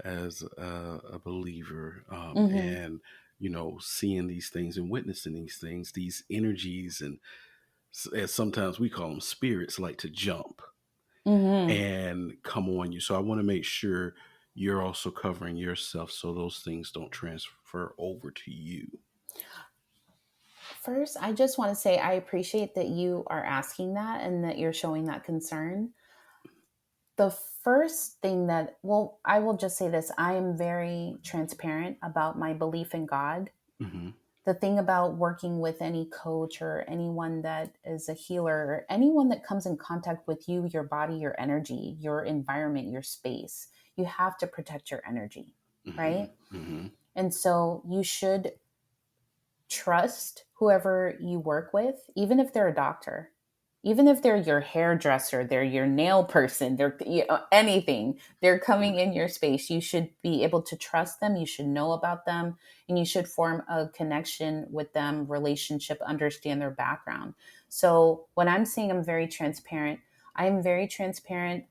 as a believer, Mhm. and seeing these things and witnessing these things, these energies, and as sometimes we call them spirits, like to jump Mhm. and come on you. So I want to make sure you're also covering yourself so those things don't transfer over to you. First, I just want to say I appreciate that you are asking that and that you're showing that concern. The first thing that, well, I will just say this: I am very transparent about my belief in God. Hmm. The thing about working with any coach or anyone that is a healer or anyone that comes in contact with you, your body, your energy, your environment, your space, you have to protect your energy, Hmm. right? Hmm. And so you should trust whoever you work with, even if they're a doctor, even if they're your hairdresser, they're your nail person, they're anything, they're coming in your space. You should be able to trust them. You should know about them, and you should form a connection with them, relationship, understand their background. So when I'm saying I'm very transparent, I am very transparent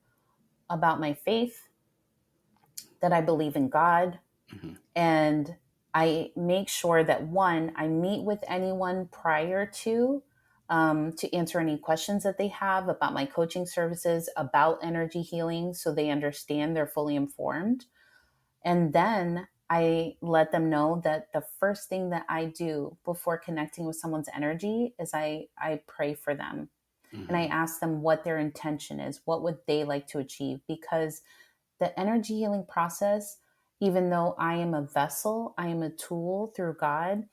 about my faith, that I believe in God, Hmm. and I make sure that, one, I meet with anyone prior to answer any questions that they have about my coaching services, about energy healing, so they understand, they're fully informed. And then I let them know that the first thing that I do before connecting with someone's energy is I pray for them, and I Hmm. ask them what their intention is, what would they like to achieve, because the energy healing process, even though I am a vessel, I am a tool through God,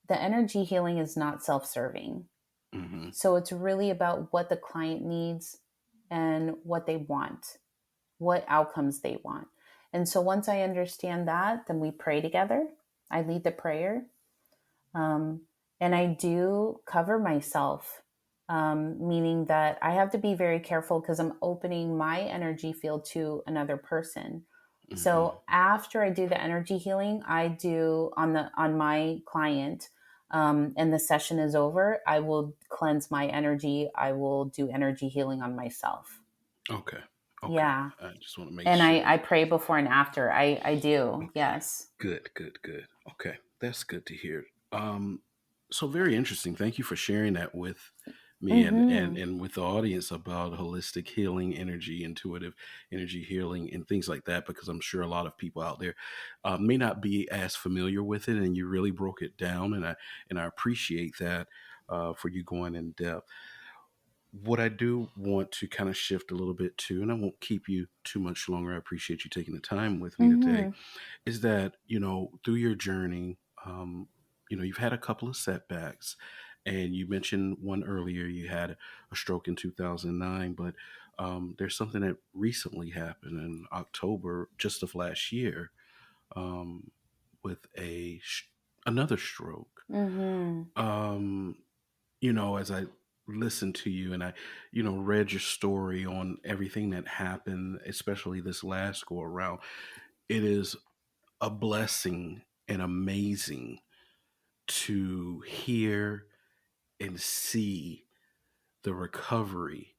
the energy healing is not self serving. Hmm. So it's really about what the client needs and what they want, what outcomes they want. And so once I understand that, then we pray together. I lead the prayer. Um, and I do cover myself, meaning that I have to be very careful because I'm opening my energy field to another person. Hmm. So after I do the energy healing, I do on my client, and the session is over, I will cleanse my energy. I will do energy healing on myself. Okay. Okay. Yeah, I just want to make and sure. I pray before and after. I do. Okay. Yes. Good, good, good. Okay. That's good to hear. Um, so very interesting. Thank you for sharing that with me and, and, Mm-hmm. and with the audience about holistic healing, energy, intuitive energy healing, and things like that, because I'm sure a lot of people out there may not be as familiar with it, and you really broke it down. And I appreciate that for you going in depth. What I do want to kind of shift a little bit to, and I won't keep you too much longer. I appreciate you taking the time with me today, Mm-hmm. is that, through your journey, you've had a couple of setbacks, and you mentioned one earlier. You had a stroke in 2009, but there's something that recently happened in October just of last year, um, with another stroke. Mm-hmm. Um, as I listened to you and I, read your story on everything that happened, especially this last go around, it is a blessing and amazing to hear and see the recovery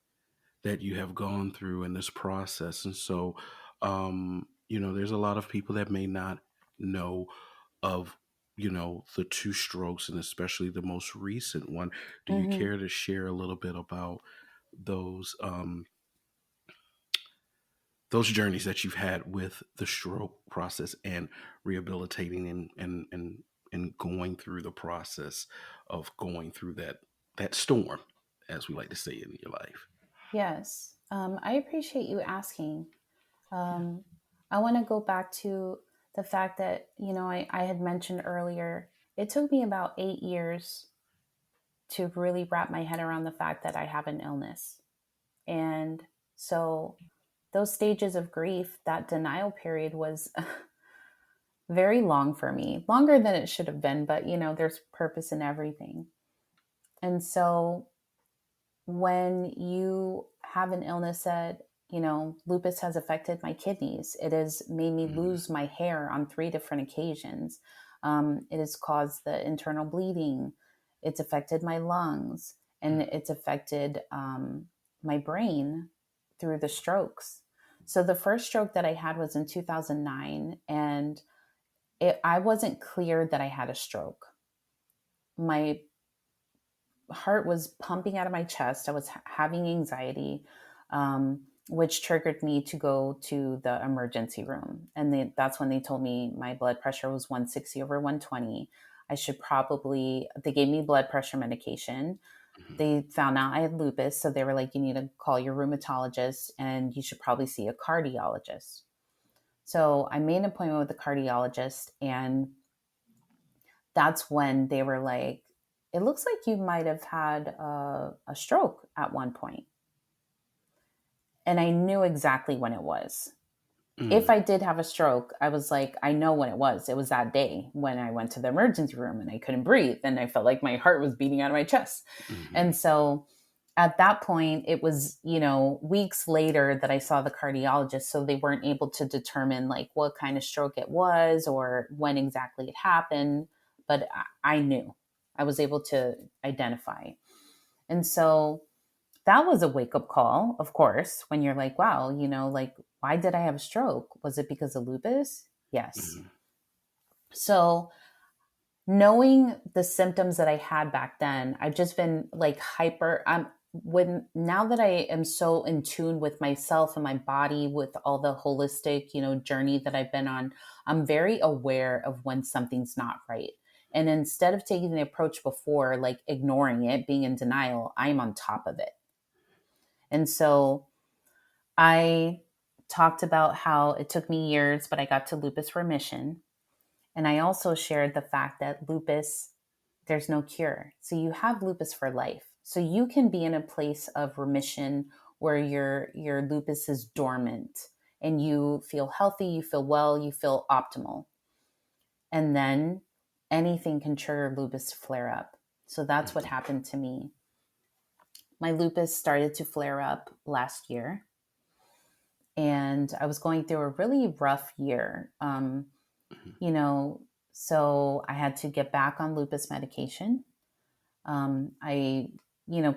that you have gone through in this process. And so, there's a lot of people that may not know of, the two strokes and especially the most recent one. Do you Mm-hmm. care to share a little bit about those those journeys that you've had with the stroke process and rehabilitating and going through the process of going through that storm, as we like to say, in your life. Yes. I appreciate you asking. Yeah. Um, I want to go back to the fact that, I had mentioned earlier, it took me about 8 years to really wrap my head around the fact that I have an illness. And so those stages of grief, that denial period was very long for me, longer than it should have been, but there's purpose in everything. And so when you have an illness that, lupus has affected my kidneys, it has made me Mhm. lose my hair on 3 different occasions. It has caused the internal bleeding. It's affected my lungs, and it's affected my brain through the strokes. So the first stroke that I had was in 2009, and I wasn't clear that I had a stroke. My heart was pumping out of my chest. I was having anxiety, which triggered me to go to the emergency room. And that's when they told me my blood pressure was 160 over 120. I should probably, they gave me blood pressure medication. Mhm. They found out I had lupus. So they were like, you need to call your rheumatologist and you should probably see a cardiologist. So I made an appointment with the cardiologist, and that's when they were like, it looks like you might have had a stroke at one point. And I knew exactly when it was. If Mhm. I did have a stroke, I was like, I know when it was. It was that day when I went to the emergency room and I couldn't breathe and I felt like my heart was beating out of my chest. Mhm. And so at that point, it was, weeks later that I saw the cardiologist. So they weren't able to determine like what kind of stroke it was or when exactly it happened. But I knew, I was able to identify. And so that was a wake up call, of course, when you're like, wow, like, why did I have a stroke? Was it because of lupus? Yes. Mhm. So, knowing the symptoms that I had back then, I've just been like hyper. When now that I am so in tune with myself and my body, with all the holistic, journey that I've been on, I'm very aware of when something's not right. And instead of taking the approach before, like ignoring it, being in denial, I'm on top of it. And so I talked about how it took me years, but I got to lupus remission. And I also shared the fact that lupus, there's no cure. So you have lupus for life. So you can be in a place of remission where your lupus is dormant and you feel healthy, you feel well, you feel optimal. And then anything can trigger lupus to flare up. So that's what Mhm. happened to me. My lupus started to flare up last year, and I was going through a really rough year. Mhm. You know, so I had to get back on lupus medication. I,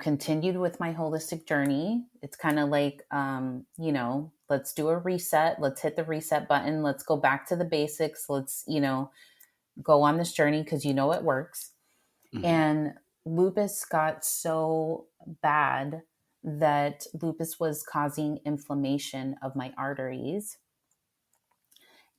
continued with my holistic journey. It's kind of like, let's do a reset. Let's hit the reset button. Let's go back to the basics. Let's, go on this journey because it works. Mhm. And lupus got so bad that lupus was causing inflammation of my arteries,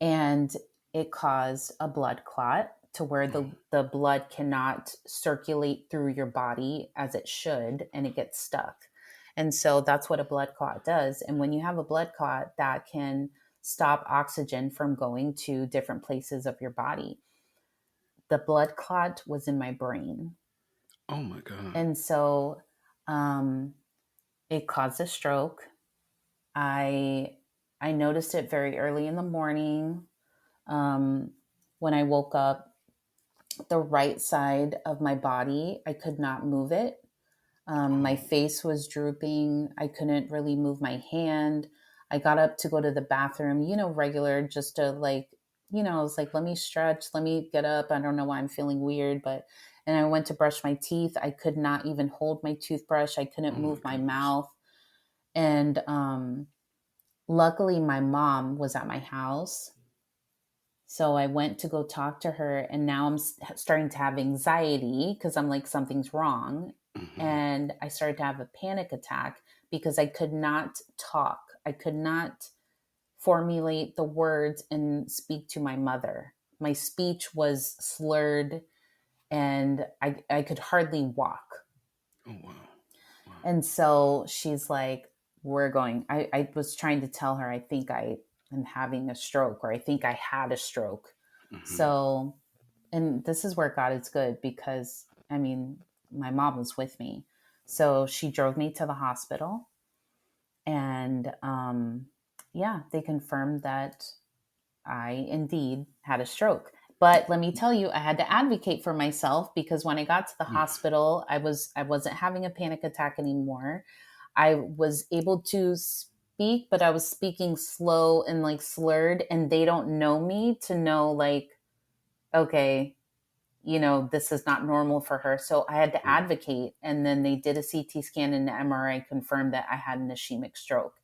and it caused a blood clot to where the blood cannot circulate through your body as it should, and it gets stuck. And so that's what a blood clot does. And when you have a blood clot, that can stop oxygen from going to different places of your body. The blood clot was in my brain. Oh my God. And so um, it caused a stroke. I I noticed it very early in the morning. Um, when I woke up, the right side of my body, I could not move it. My Oh. face was drooping. I couldn't really move my hand. I got up to go to the bathroom, regular, just to like, I was like, let me stretch, let me get up. I don't know why I'm feeling weird, but, and I went to brush my teeth. I could not even hold my toothbrush. I couldn't Oh my move my goodness. mouth. And luckily, my mom was at my house. So I went to go talk to her, and now I'm starting to have anxiety because I'm like, something's wrong. Mm-hmm. And I started to have a panic attack because I could not talk. I could not formulate the words and speak to my mother. My speech was slurred and I could hardly walk. Oh, wow. Wow. And so she's like, I was trying to tell her, I think I am having a stroke, or I think I had a stroke. Mm-hmm. So, and this is where God is good because, I mean, my mom was with me. So she drove me to the hospital, and yeah, they confirmed that I indeed had a stroke. But let me tell you, I had to advocate for myself because when I got to the Mm. hospital, I wasn't having a panic attack anymore. I was able to speak, but I was speaking slow and like slurred, and they don't know me to know like, okay, this is not normal for her. So I had to Right. advocate, and then they did a CT scan and the MRI confirmed that I had an ischemic stroke.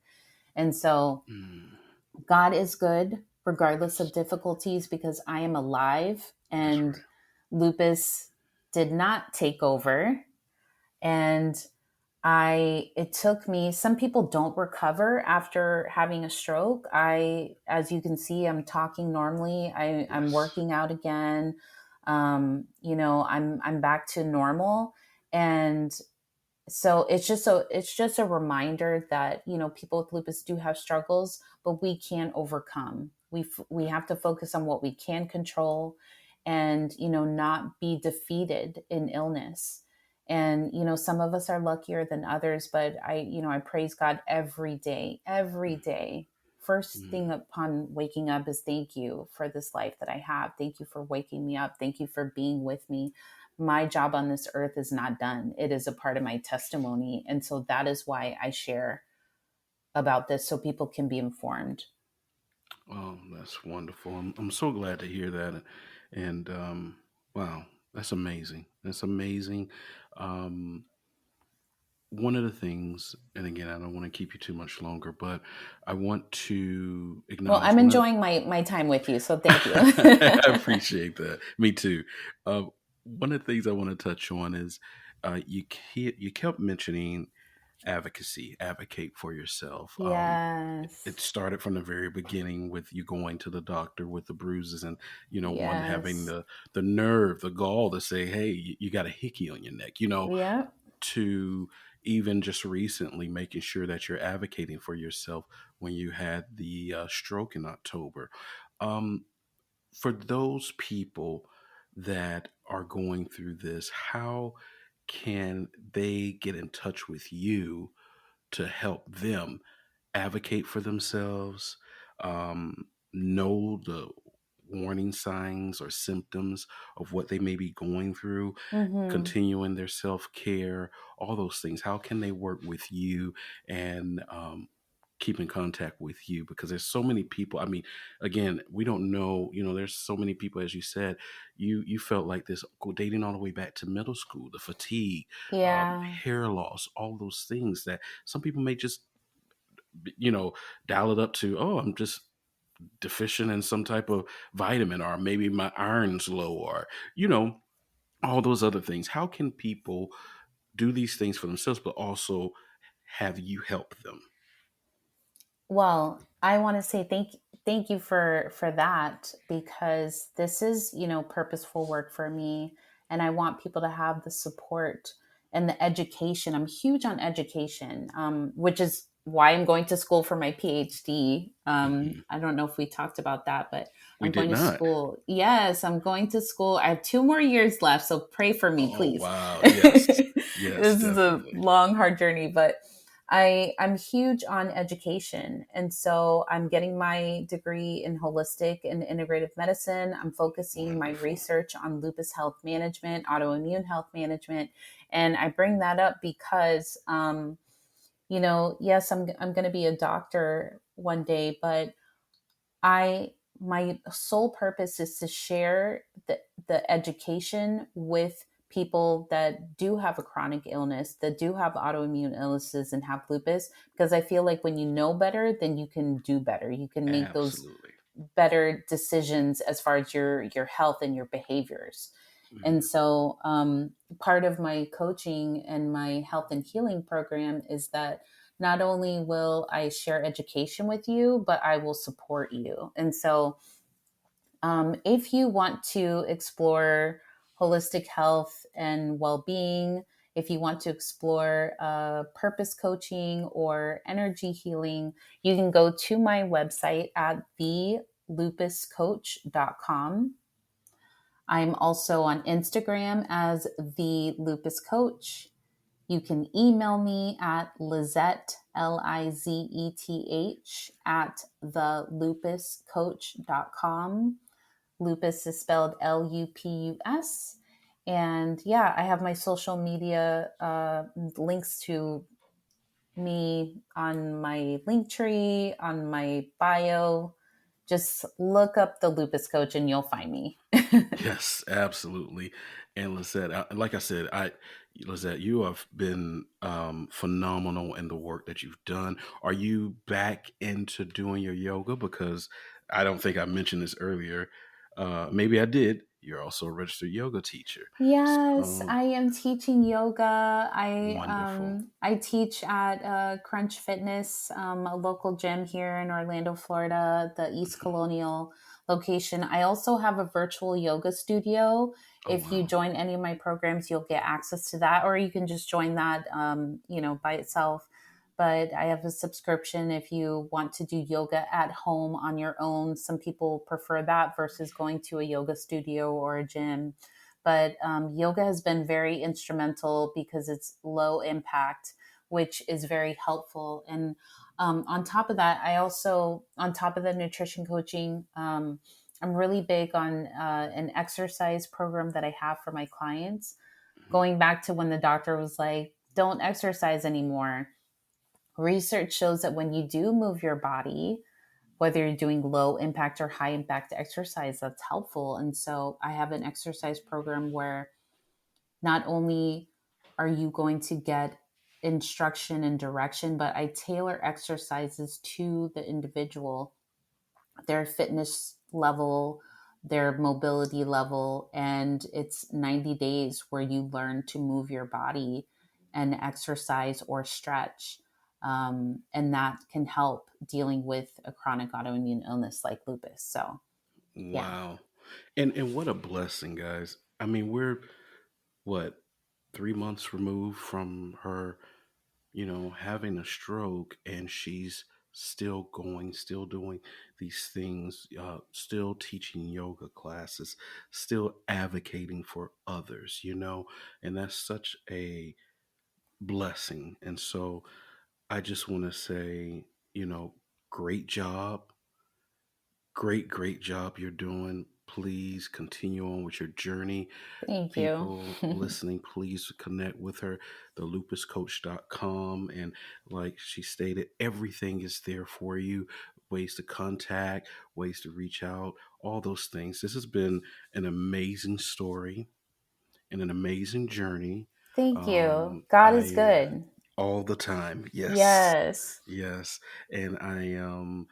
And so Mm. God is good regardless of Yes. difficulties because I am alive That's and right. lupus did not take over. And it took me, some people don't recover after having a stroke. As you can see, I'm talking normally. I'm Yes. working out again. I'm back to normal. And so it's just a reminder that people with lupus do have struggles, but we can overcome. We have to focus on what we can control, and not be defeated in illness. And some of us are luckier than others, but I praise God every day. First Mm. thing upon waking up is thank you for this life that I have. Thank you for waking me up. Thank you for being with me. My job on this earth is not done. It is a part of my testimony. And so that is why I share about this so people can be informed. Oh, that's wonderful. I'm so glad to hear that. And wow, that's amazing. That's amazing. Um, One of the things, and again, I don't want to keep you too much longer, but I want to Well, acknowledge I'm one of enjoying my time with you. So thank you. I appreciate that. Me too. Uh, One of the things I want to touch on is you kept mentioning advocacy, advocate for yourself. It Yes. started from the very beginning with you going to the doctor with the bruises, and one having Yes. the nerve, the gall to say, "Hey, you got a hickey on your neck," Yep. to even just recently making sure that you're advocating for yourself when you had the stroke in October. Um, for those people that are going through this, how can they get in touch with you to help them advocate for themselves, know the warning signs or symptoms of what they may be going through, Mm-hmm. continuing their self care, all those things? How can they work with you and keep in contact with you? Because there's so many people. I mean, again, we don't know. There's so many people, as you said. You felt like this dating all the way back to middle school, the fatigue, Yeah. hair loss, all those things that some people may just you know dial it up to. Oh, I'm just deficient in some type of vitamin, or maybe my iron's low, or you know all those other things. How can people do these things for themselves, but also have you help them? Well, I want to say thank you for that because this is, purposeful work for me, and I want people to have the support and the education. I'm huge on education, which is why I'm going to school for my PhD. Hmm. I don't know if we talked about that, but We I'm did going to not. school. Yes, I'm going to school. I have 2 more years left, so pray for me, Oh, please. wow. Yes. This Yes, is a definitely. long, hard journey, but I'm huge on education. And so I'm getting my degree in holistic and integrative medicine. I'm focusing my Wonderful. research on lupus health management, autoimmune health management. And I bring that up because, yes, I'm going to be a doctor one day, but I my sole purpose is to share the education with people that do have a chronic illness, that do have autoimmune illnesses and have lupus, because I feel like when you know better, then you can do better. You can make those Absolutely. better decisions as far as your health and your behaviors. And Mhm. so, part of my coaching and my health and healing program is that not only will I share education with you, but I will support you. And so, if you want to explore holistic health and well being, if you want to explore purpose coaching or energy healing, you can go to my website at thelupuscoach.com. I'm also on Instagram as the Lupus Coach. You can email me at Lizeth, Lizeth, at thelupuscoach.com. Lupus is spelled Lupus. And yeah, I have my social media links to me on my link tree, on my bio. Just look up the Lupus Coach and you'll find me. Yes, absolutely. And Lizette, like I said, Lizette, you have been phenomenal in the work that you've done. Are you back into doing your yoga? Because I don't think I mentioned this earlier. Maybe I did. You're also a registered yoga teacher. Yes, So I am teaching yoga. wonderful. I teach at Crunch Fitness, a local gym here in Orlando, Florida, the East Colonial location. I also have a virtual yoga studio. Oh If you wow. join any of my programs, you'll get access to that, or you can just join that, by itself. But I have a subscription if you want to do yoga at home on your own. Some people prefer that versus going to a yoga studio or a gym, but yoga has been very instrumental because it's low impact, which is very helpful. And on top of that, I also, on top of the nutrition coaching, I'm really big on an exercise program that I have for my clients. Mhm. Going back to when the doctor was like, don't exercise anymore. Research shows that when you do move your body, whether you're doing low impact or high impact exercise, that's helpful. And so I have an exercise program where not only are you going to get instruction and direction, but I tailor exercises to the individual, their fitness level, their mobility level. And it's 90 days where you learn to move your body and exercise or stretch. And that can help dealing with a chronic autoimmune illness like lupus. So, yeah. Wow. And what a blessing, guys. I mean, we're what, 3 months removed from her, having a stroke, and she's still going, still doing these things, still teaching yoga classes, still advocating for others, and that's such a blessing. And so I just want to say, great job. Great job you're doing. Please continue on with your journey. Thank you. People listening, please connect with her, thelupuscoach.com. And like she stated, everything is there for you, ways to contact, ways to reach out, all those things. This has been an amazing story and an amazing journey. Thank you. God is I good. All the time. Yes. Yes. Yes. And I am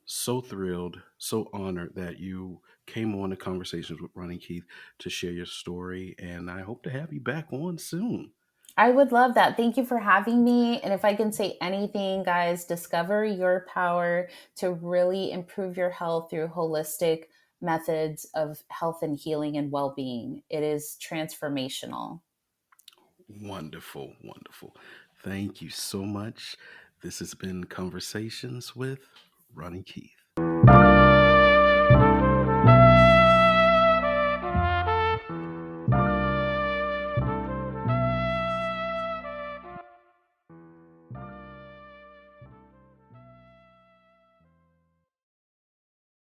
so thrilled, so honored that you came on to Conversations with Ronnie Keith to share your story. And I hope to have you back on soon. I would love that. Thank you for having me. And if I can say anything, guys, discover your power to really improve your health through holistic methods of health and healing and well being. It is transformational. Wonderful, wonderful. Thank you so much. This has been Conversations with Ronnie Keith.